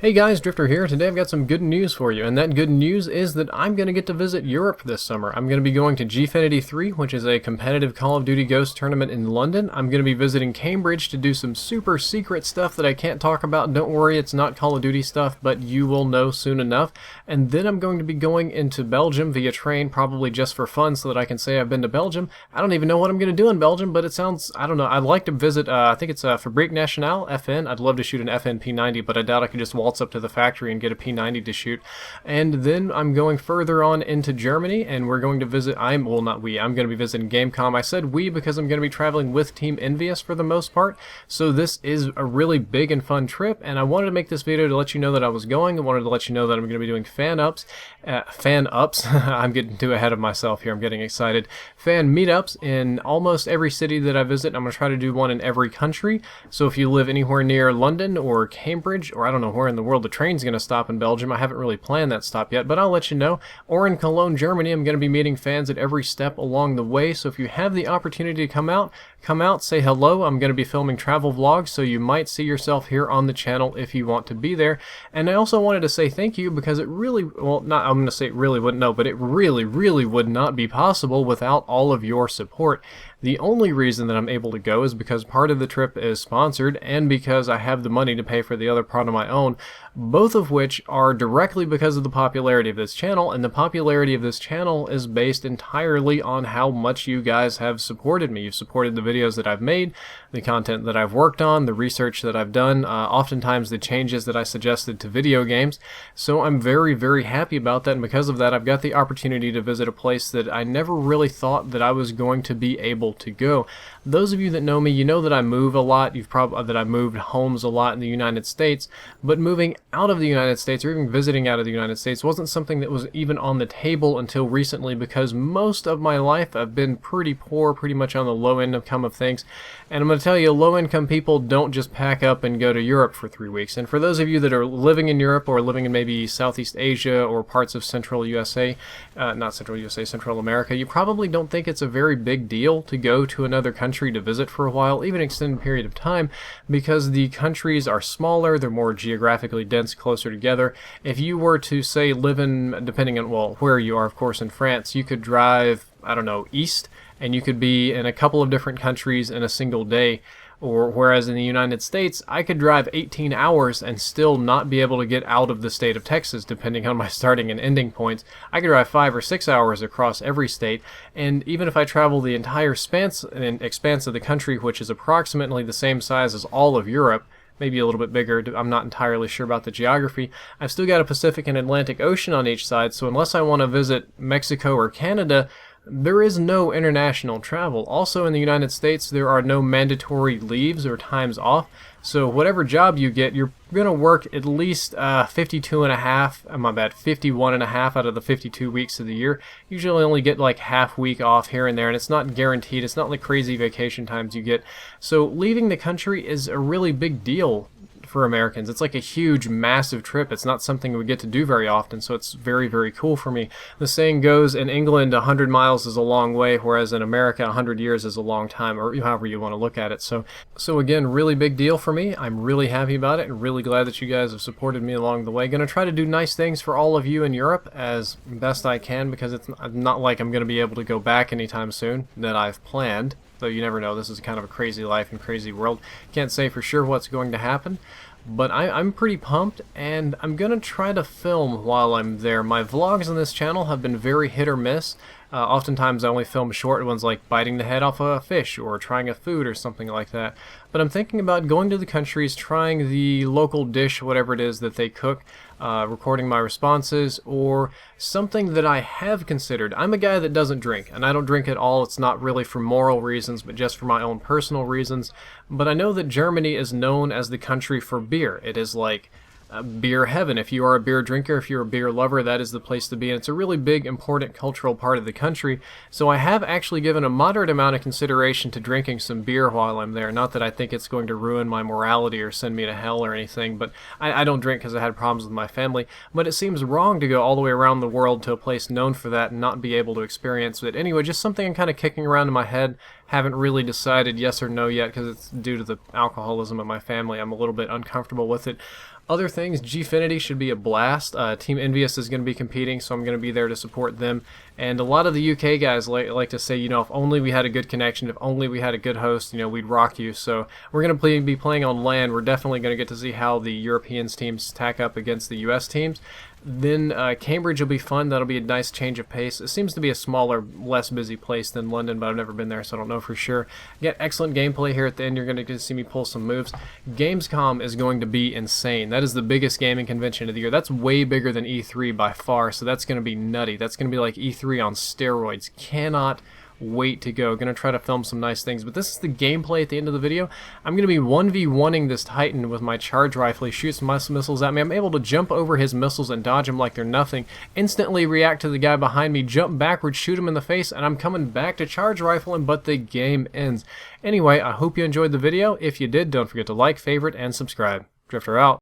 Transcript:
Hey guys, Drifter here. Today I've got some good news for you, and that good news is that I'm going to get to visit Europe this summer. I'm going to be going to Gfinity 3, which is a competitive Call of Duty Ghost tournament in London. I'm going to be visiting Cambridge to do some super secret stuff that I can't talk about. Don't worry, it's not Call of Duty stuff, but you will know soon enough. And then I'm going to be going into Belgium via train, probably just for fun so that I can say I've been to Belgium. I don't even know what I'm going to do in Belgium, but it sounds, I don't know, I'd like to visit, I think it's Fabrique Nationale, FN. I'd love to shoot an FN P90, but I doubt I could just waltz up to the factory and get a P90 to shoot. And then I'm going further on into Germany, and we're going to visit, I'm going to be visiting Gamescom. I said we because I'm going to be traveling with Team EnVyUs for the most part, so this is a really big and fun trip, and I wanted to make this video to let you know that I was going. I wanted to let you know that I'm going to be doing fan ups, I'm getting too ahead of myself here, I'm getting excited, fan meetups in almost every city that I visit. I'm going to try to do one in every country, so if you live anywhere near London or Cambridge, or I don't know where in the world the train's going to stop in Belgium. I haven't really planned that stop yet, but I'll let you know. Or in Cologne, Germany, I'm going to be meeting fans at every step along the way, so if you have the opportunity to come out, say hello. I'm going to be filming travel vlogs, so you might see yourself here on the channel if you want to be there. And I also wanted to say thank you because it really, well, not, I'm going to say it really wouldn't, no, but it really, really would not be possible without all of your support. The only reason that I'm able to go is because part of the trip is sponsored and because I have the money to pay for the other part of my own, both of which are directly because of the popularity of this channel, and the popularity of this channel is based entirely on how much you guys have supported me. You've supported the videos that I've made, the content that I've worked on, the research that I've done, oftentimes the changes that I suggested to video games, so I'm very, very happy about that, and because of that I've got the opportunity to visit a place that I never really thought that I was going to be able to go. Those of you that know me, you know that I move a lot. You've probably that I moved homes a lot in the United States, but moving out of the United States or even visiting out of the United States wasn't something that was even on the table until recently, because most of my life I've been pretty poor, pretty much on the low income of things. And I'm going to tell you, low income people don't just pack up and go to Europe for 3 weeks. And for those of you that are living in Europe or living in maybe Southeast Asia or parts of Central USA, not Central USA, Central America, you probably don't think it's a very big deal to go to another country to visit for a while, even an extended period of time, because the countries are smaller, they're more geographically dense, closer together. If you were to, say, live in, depending on, well, where you are, of course, in France, you could drive, I don't know, east, and you could be in a couple of different countries in a single day. Or whereas in the United States, I could drive 18 hours and still not be able to get out of the state of Texas, depending on my starting and ending points. I could drive 5 or 6 hours across every state, and even if I travel the entire expanse of the country, which is approximately the same size as all of Europe, maybe a little bit bigger, I'm not entirely sure about the geography, I've still got a Pacific and Atlantic Ocean on each side, so unless I want to visit Mexico or Canada, there is no international travel. Also in the United States, there are no mandatory leaves or times off, so whatever job you get, you're going to work at least 51 and a half out of the 52 weeks of the year. Usually only get like half week off here and there, and it's not guaranteed. It's not like crazy vacation times you get. So leaving the country is a really big deal for Americans. It's like a huge, massive trip. It's not something we get to do very often, so it's very, very cool for me. The saying goes, in England, 100 miles is a long way, whereas in America, 100 years is a long time, or however you want to look at it. So again, really big deal for me. I'm really happy about it, and really glad that you guys have supported me along the way. Going to try to do nice things for all of you in Europe as best I can, because it's not like I'm going to be able to go back anytime soon that I've planned. Though you never know, this is kind of a crazy life and crazy world. Can't say for sure what's going to happen, but I'm pretty pumped, and I'm going to try to film while I'm there. My vlogs on this channel have been very hit or miss. Oftentimes I only film short ones like biting the head off a fish or trying a food or something like that. But I'm thinking about going to the countries, trying the local dish, whatever it is that they cook, recording my responses, or something that I have considered. I'm a guy that doesn't drink, and I don't drink at all. It's not really for moral reasons, but just for my own personal reasons. But I know that Germany is known as the country for beer. It is like beer heaven. If you are a beer drinker, if you're a beer lover, that is the place to be, and it's a really big, important cultural part of the country. So I have actually given a moderate amount of consideration to drinking some beer while I'm there. Not that I think it's going to ruin my morality or send me to hell or anything, but I don't drink because I had problems with my family. But it seems wrong to go all the way around the world to a place known for that and not be able to experience it. Anyway, just something I'm kind of kicking around in my head. Haven't really decided yes or no yet because it's due to the alcoholism of my family. I'm a little bit uncomfortable with it. Other things, Gfinity should be a blast. Team EnVyUs is going to be competing, so I'm going to be there to support them. And a lot of the UK guys like to say, you know, if only we had a good connection, if only we had a good host, you know, we'd rock you. So we're going to be playing on LAN. We're definitely going to get to see how the Europeans teams stack up against the US teams. Then Cambridge will be fun. That'll be a nice change of pace. It seems to be a smaller, less busy place than London, but I've never been there, so I don't know for sure. Get excellent gameplay here at the end. You're going to get to see me pull some moves. Gamescom is going to be insane. That is the biggest gaming convention of the year. That's way bigger than E3 by far, so that's going to be nutty. That's going to be like E3 on steroids. Cannot wait to go. Gonna try to film some nice things, but this is the gameplay at the end of the video. I'm gonna be 1v1ing this Titan with my charge rifle. He shoots missiles at me. I'm able to jump over his missiles and dodge them like they're nothing, instantly react to the guy behind me, jump backwards, shoot him in the face, and I'm coming back to charge rifle him, but the game ends. Anyway, I hope you enjoyed the video. If you did, don't forget to like, favorite, and subscribe. Drifter out.